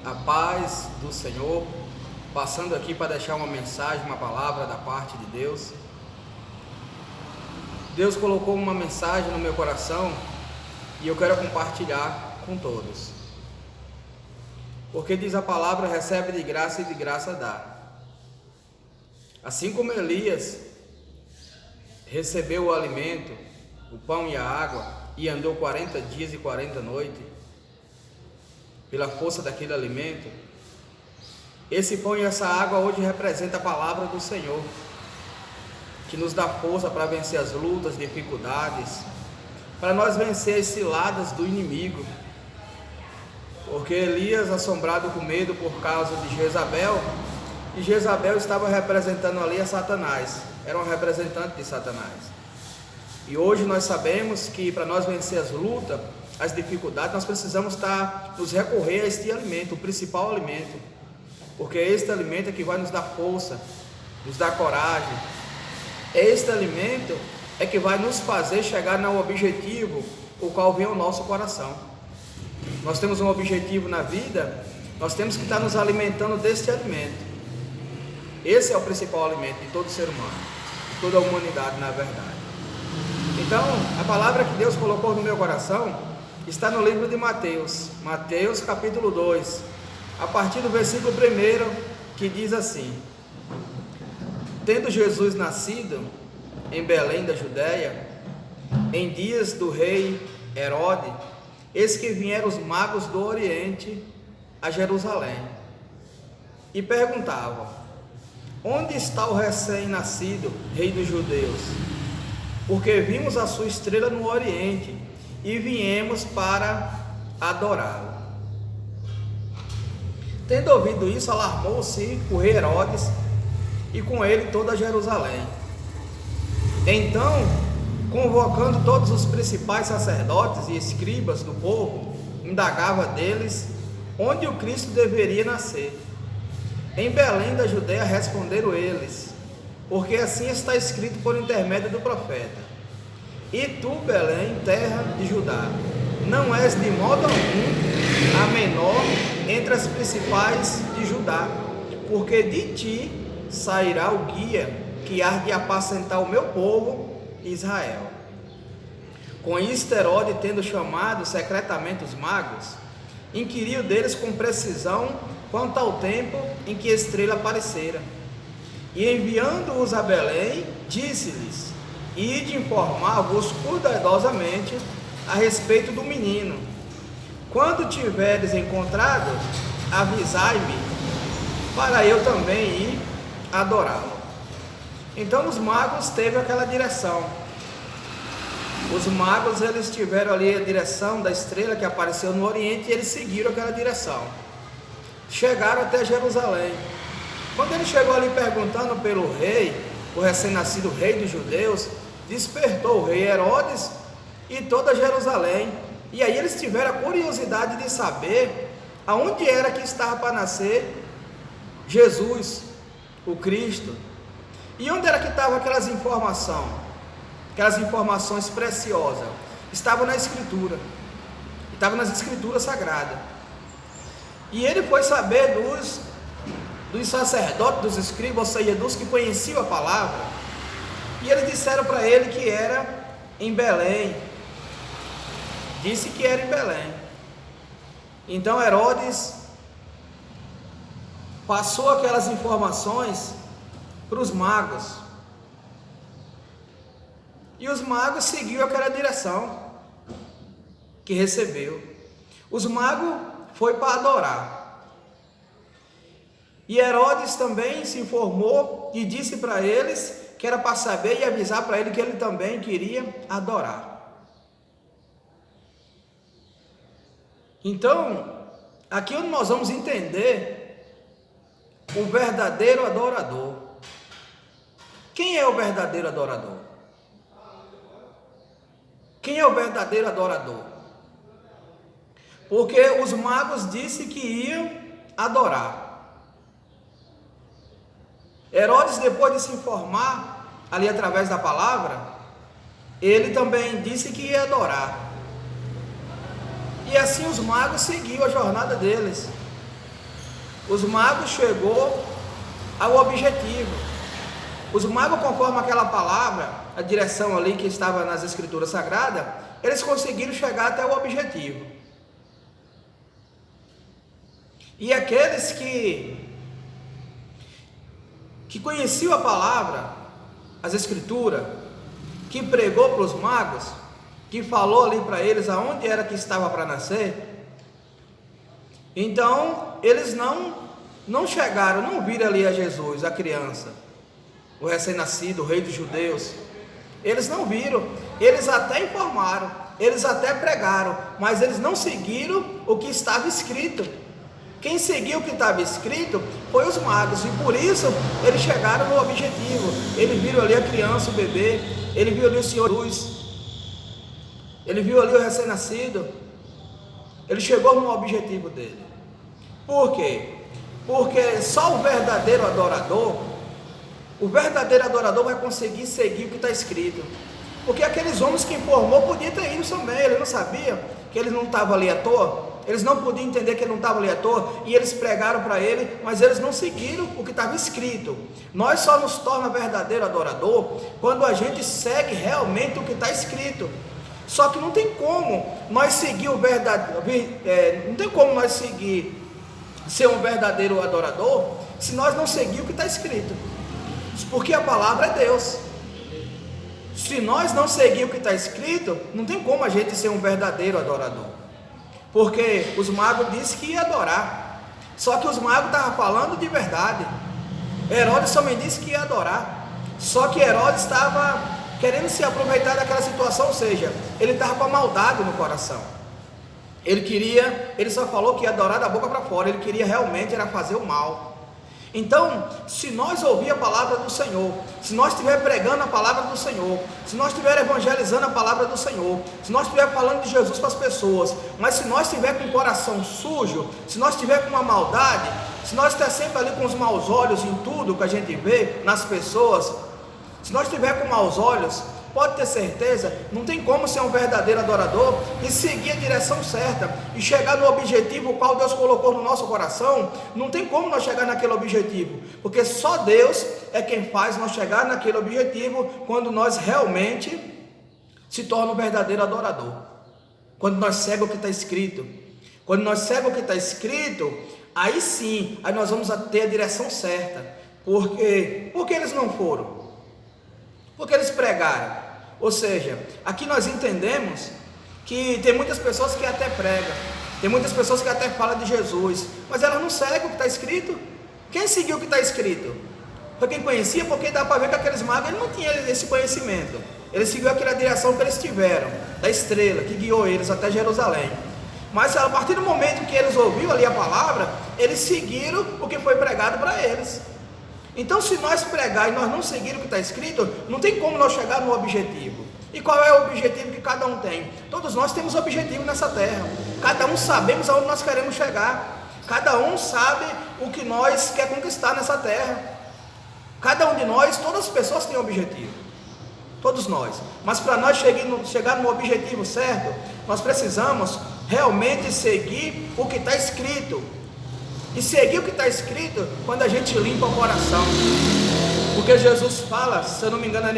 A paz do Senhor, passando aqui para deixar uma mensagem, uma palavra da parte de Deus. Deus colocou uma mensagem no meu coração e eu quero compartilhar com todos. Porque diz a palavra, recebe de graça e de graça dá. Assim como Elias recebeu o alimento, o pão e a água, e andou 40 dias e 40 noites, pela força daquele alimento, esse pão e essa água hoje representa a palavra do Senhor, que nos dá força para vencer as lutas, dificuldades, para nós vencer as ciladas do inimigo. Porque Elias, assombrado com medo por causa de Jezabel, e Jezabel estava representando ali a Satanás, era um representante de Satanás. E hoje nós sabemos que para nós vencer as lutas, as dificuldades, nós precisamos nos recorrer a este alimento, o principal alimento, porque este alimento é que vai nos dar força, nos dar coragem. Este alimento é que vai nos fazer chegar no objetivo, o qual vem ao nosso coração. Nós temos um objetivo na vida, nós temos que estar nos alimentando deste alimento. Esse é o principal alimento de todo ser humano, de toda a humanidade, na verdade. Então, a palavra que Deus colocou no meu coração está no livro de Mateus, Mateus capítulo 2, a partir do versículo 1, que diz assim: Tendo Jesus nascido em Belém da Judéia, em dias do rei Herode, eis que vieram os magos do Oriente a Jerusalém, e perguntavam: Onde está o recém-nascido rei dos judeus? Porque vimos a sua estrela no Oriente, e viemos para adorá-lo. Tendo ouvido isso, alarmou-se o rei Herodes e com ele toda Jerusalém. Então, convocando todos os principais sacerdotes e escribas do povo, indagava deles onde o Cristo deveria nascer. Em Belém da Judéia responderam eles, porque assim está escrito por intermédio do profeta: E tu, Belém, terra de Judá, não és de modo algum a menor entre as principais de Judá, porque de ti sairá o guia que há de apacentar o meu povo Israel. Com isto, Herode, tendo chamado secretamente os magos, inquiriu deles com precisão quanto ao tempo em que a estrela aparecera. E enviando-os a Belém, disse-lhes: Ide informar-vos cuidadosamente a respeito do menino. Quando tiveres encontrado, avisai-me, para eu também ir adorá-lo. Então os magos teve aquela direção. Os magos, eles tiveram ali a direção da estrela que apareceu no Oriente, e eles seguiram aquela direção. Chegaram até Jerusalém. Quando ele chegou ali perguntando pelo rei, o recém-nascido rei dos judeus, despertou o rei Herodes e toda Jerusalém. E aí eles tiveram a curiosidade de saber aonde era que estava para nascer Jesus, o Cristo. E onde era que estavam aquelas informações preciosas? Estavam na Escritura, estavam nas Escrituras Sagradas. E ele foi saber dos sacerdotes, dos escribas, ou seja, dos que conheciam a palavra, e eles disseram para ele que era em Belém. Disse que era em Belém. Então Herodes passou aquelas informações para os magos, e os magos seguiram aquela direção que recebeu. Os magos foi para adorar. E Herodes também se informou e disse para eles que era para saber e avisar para ele que ele também queria adorar. Então, aqui onde nós vamos entender o verdadeiro adorador. Quem é o verdadeiro adorador? Quem é o verdadeiro adorador? Porque os magos disseram que iam adorar. Herodes, depois de se informar ali através da palavra, ele também disse que ia adorar. E assim os magos seguiam a jornada deles. Os magos chegou ao objetivo. Os magos, conforme aquela palavra, a direção ali que estava nas escrituras sagradas, eles conseguiram chegar até o objetivo. E aqueles que conheciam a palavra, as escrituras, que pregou para os magos, que falou ali para eles aonde era que estava para nascer, então eles não chegaram, não viram ali a Jesus, a criança, o recém-nascido, o rei dos judeus. Eles não viram, eles até informaram, eles até pregaram, mas eles não seguiram o que estava escrito. Quem seguiu o que estava escrito foi os magos, e por isso eles chegaram no objetivo. Eles viram ali a criança, o bebê, ele viu ali o Senhor Jesus, ele viu ali o recém-nascido, ele chegou no objetivo dele. Por quê? Porque só o verdadeiro adorador vai conseguir seguir o que está escrito. Porque aqueles homens que informou podiam ter ido também, ele não sabia que ele não estava ali à toa. Eles não podiam entender que ele não estava ali à toa, e eles pregaram para ele, mas eles não seguiram o que estava escrito. Nós só nos torna verdadeiro adorador quando a gente segue realmente o que está escrito. Só que não tem como nós seguir o verdadeiro, não tem como nós seguir ser um verdadeiro adorador se nós não seguir o que está escrito, porque a palavra é Deus. Se nós não seguir o que está escrito, não tem como a gente ser um verdadeiro adorador. Porque os magos disseram que ia adorar, só que os magos estavam falando de verdade. Herodes também disse que ia adorar, só que Herodes estava querendo se aproveitar daquela situação, ou seja, ele estava com a maldade no coração. Ele só falou que ia adorar da boca para fora, ele queria realmente era fazer o mal. Então, se nós ouvir a palavra do Senhor, se nós estiver pregando a palavra do Senhor, se nós estiver evangelizando a palavra do Senhor, se nós estiver falando de Jesus para as pessoas, mas se nós estiver com o coração sujo, se nós estiver com uma maldade, se nós estiver sempre ali com os maus olhos em tudo que a gente vê nas pessoas, se nós estiver com maus olhos, pode ter certeza, não tem como ser um verdadeiro adorador e seguir a direção certa e chegar no objetivo o qual Deus colocou no nosso coração. Não tem como nós chegar naquele objetivo, porque só Deus é quem faz nós chegar naquele objetivo quando nós realmente se torna um verdadeiro adorador, quando nós seguimos o que está escrito. Quando nós seguimos o que está escrito, aí sim, aí nós vamos ter a direção certa. Porque eles não foram? Porque eles pregaram. Ou seja, aqui nós entendemos que tem muitas pessoas que até pregam, tem muitas pessoas que até falam de Jesus, mas elas não seguem o que está escrito. Quem seguiu o que está escrito? Foi quem conhecia, porque dá para ver que aqueles magos eles não tinham esse conhecimento. Eles seguiram aquela direção que eles tiveram, da estrela que guiou eles até Jerusalém. Mas a partir do momento que eles ouviram ali a palavra, eles seguiram o que foi pregado para eles. Então, se nós pregar e nós não seguir o que está escrito, não tem como nós chegar no objetivo. E qual é o objetivo que cada um tem? Todos nós temos objetivo nessa terra. Cada um sabemos aonde nós queremos chegar. Cada um sabe o que nós quer conquistar nessa terra. Cada um de nós, todas as pessoas têm objetivo. Todos nós. Mas para nós chegar no objetivo certo, nós precisamos realmente seguir o que está escrito. E seguir o que está escrito quando a gente limpa o coração. Porque Jesus fala, se eu não me engano, é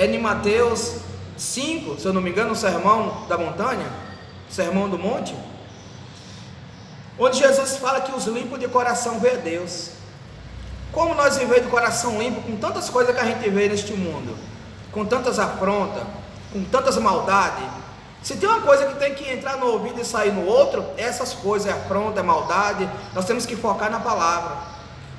em Mateus 5, se eu não me engano, o sermão da montanha, o sermão do monte, onde Jesus fala que os limpos de coração vê a Deus. Como nós vivemos de coração limpo com tantas coisas que a gente vê neste mundo, com tantas afrontas, com tantas maldades. Se tem uma coisa que tem que entrar no ouvido e sair no outro, essas coisas, é afronta, é maldade. Nós temos que focar na palavra.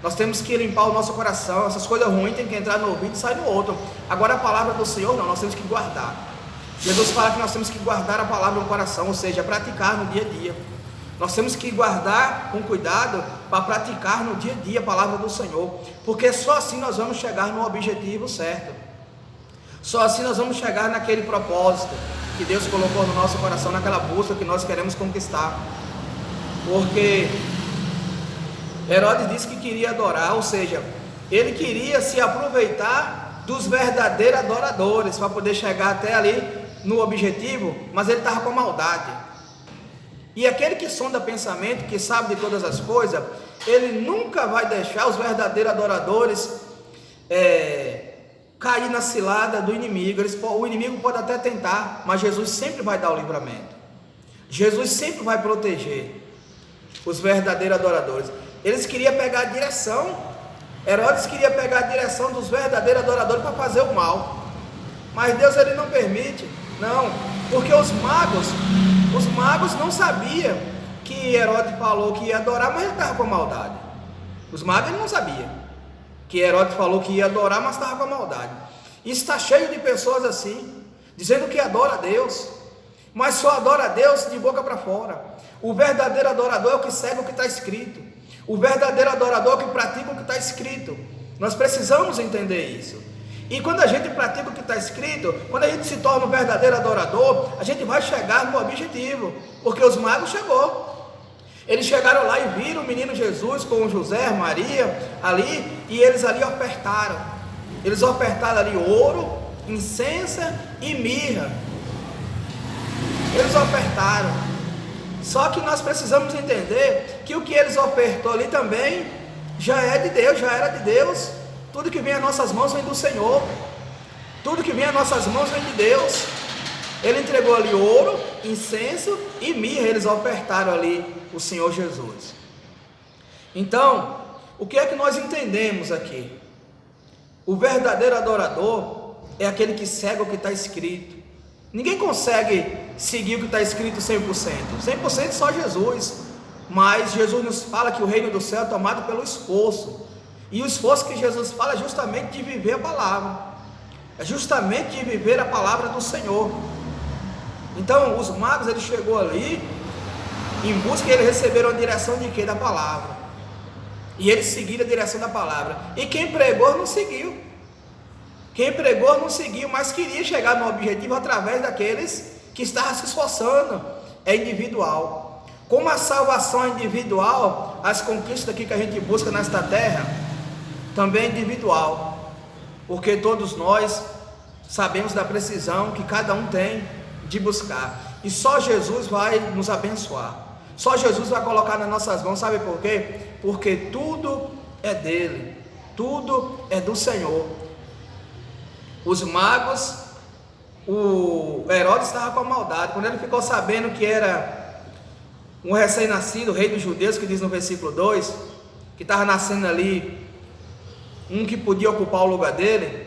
Nós temos que limpar o nosso coração. Essas coisas ruins tem que entrar no ouvido e sair no outro. Agora a palavra do Senhor não, nós temos que guardar. Jesus fala que nós temos que guardar a palavra no coração, ou seja, praticar no dia a dia. Nós temos que guardar com cuidado para praticar no dia a dia a palavra do Senhor, porque só assim nós vamos chegar no objetivo certo. Só assim nós vamos chegar naquele propósito que Deus colocou no nosso coração, naquela busca que nós queremos conquistar. Porque Herodes disse que queria adorar, ou seja, ele queria se aproveitar dos verdadeiros adoradores para poder chegar até ali no objetivo, mas ele estava com maldade. E aquele que sonda pensamento, que sabe de todas as coisas, ele nunca vai deixar os verdadeiros adoradores cair na cilada do inimigo. O inimigo pode até tentar, mas Jesus sempre vai dar o livramento. Jesus sempre vai proteger os verdadeiros adoradores. Eles queriam pegar a direção, Herodes queria pegar a direção dos verdadeiros adoradores para fazer o mal, mas Deus ele não permite, não, porque os magos não sabiam que Herodes falou que ia adorar, mas ele estava com maldade. Os magos ele não sabiam que Herodes falou que ia adorar, mas estava com maldade. E está cheio de pessoas assim, dizendo que adora a Deus, mas só adora a Deus de boca para fora. O verdadeiro adorador é o que segue o que está escrito. O verdadeiro adorador é o que pratica o que está escrito. Nós precisamos entender isso. E quando a gente pratica o que está escrito, quando a gente se torna um verdadeiro adorador, a gente vai chegar no objetivo, porque os magos chegou. Eles chegaram lá e viram o menino Jesus com José, Maria ali, e eles ali ofertaram. Eles ofertaram ali ouro, incenso e mirra. Eles ofertaram. Só que nós precisamos entender que o que eles ofertou ali também já é de Deus, já era de Deus. Tudo que vem às nossas mãos vem do Senhor. Tudo que vem às nossas mãos vem de Deus. Ele entregou ali ouro, incenso e mirra. Eles ofertaram ali o Senhor Jesus. Então, o que é que nós entendemos aqui? O verdadeiro adorador é aquele que segue o que está escrito. Ninguém consegue seguir o que está escrito 100%. 100% só Jesus. Mas Jesus nos fala que o reino do céu é tomado pelo esforço. E o esforço que Jesus fala é justamente de viver a palavra. É justamente de viver a palavra do Senhor. Então, os magos, ele chegou ali, em busca, e eles receberam a direção de quê? Da palavra. E eles seguiram a direção da palavra. E quem pregou não seguiu. Quem pregou não seguiu, mas queria chegar no objetivo através daqueles que estavam se esforçando. É individual. Como a salvação é individual, as conquistas aqui que a gente busca nesta terra também é individual, porque todos nós sabemos da precisão que cada um tem de buscar, e só Jesus vai nos abençoar, só Jesus vai colocar nas nossas mãos. Sabe por quê? Porque tudo é dele, tudo é do Senhor. Os magos, o Herodes estava com a maldade, quando ele ficou sabendo que era um recém-nascido, rei dos judeus, que diz no versículo 2, que estava nascendo ali um que podia ocupar o lugar dele,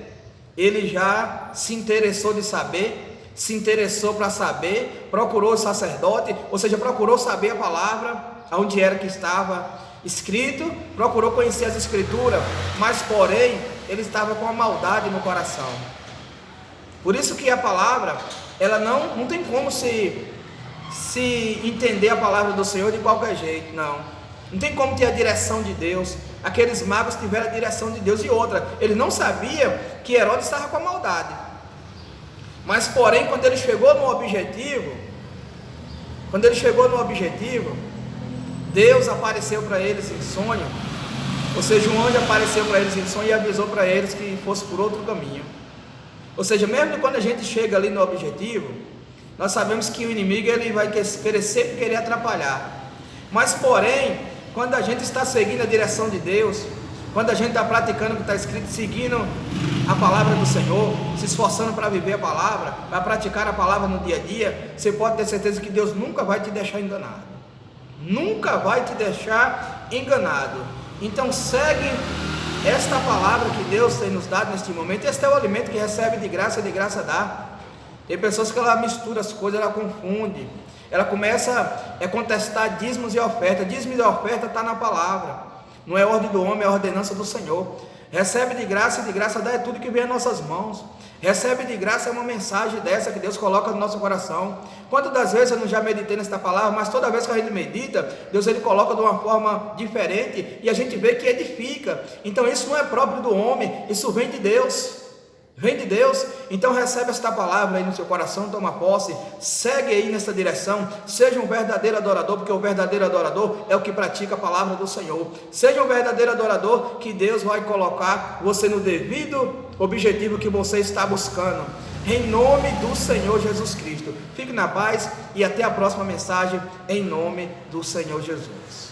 ele já se interessou de saber, se interessou para saber, procurou o sacerdote, ou seja, procurou saber a palavra, onde era que estava escrito, procurou conhecer as escrituras, mas porém, ele estava com a maldade no coração. Por isso que a palavra, ela não tem como se entender a palavra do Senhor de qualquer jeito, não tem como ter a direção de Deus. Aqueles magos tiveram a direção de Deus. E outra, eles não sabiam que Herodes estava com a maldade, mas porém, quando ele chegou no objetivo, Deus apareceu para eles em sonho, ou seja, um anjo apareceu para eles em sonho e avisou para eles que fosse por outro caminho. Ou seja, mesmo quando a gente chega ali no objetivo, nós sabemos que o inimigo ele vai sempre querer atrapalhar, mas porém, quando a gente está seguindo a direção de Deus, quando a gente está praticando o que está escrito, seguindo a palavra do Senhor, se esforçando para viver a palavra, para praticar a palavra no dia a dia, você pode ter certeza que Deus nunca vai te deixar enganado. Nunca vai te deixar enganado. Então segue esta palavra que Deus tem nos dado neste momento. Este é o alimento que recebe de graça dá. Tem pessoas que ela mistura as coisas, ela confunde. Ela começa a contestar dízimos e oferta. Dízimos e oferta está na palavra. Não é ordem do homem, é ordenança do Senhor. Recebe de graça dá é tudo que vem às nossas mãos. Recebe de graça é uma mensagem dessa que Deus coloca no nosso coração. Quantas das vezes eu não já meditei nesta palavra, mas toda vez que a gente medita, Deus ele coloca de uma forma diferente e a gente vê que edifica. Então isso não é próprio do homem, isso vem de Deus. Vem de Deus. Então recebe esta palavra aí no seu coração, toma posse, segue aí nessa direção, seja um verdadeiro adorador, porque o verdadeiro adorador é o que pratica a palavra do Senhor. Seja um verdadeiro adorador, que Deus vai colocar você no devido objetivo que você está buscando. Em nome do Senhor Jesus Cristo. Fique na paz e até a próxima mensagem, em nome do Senhor Jesus.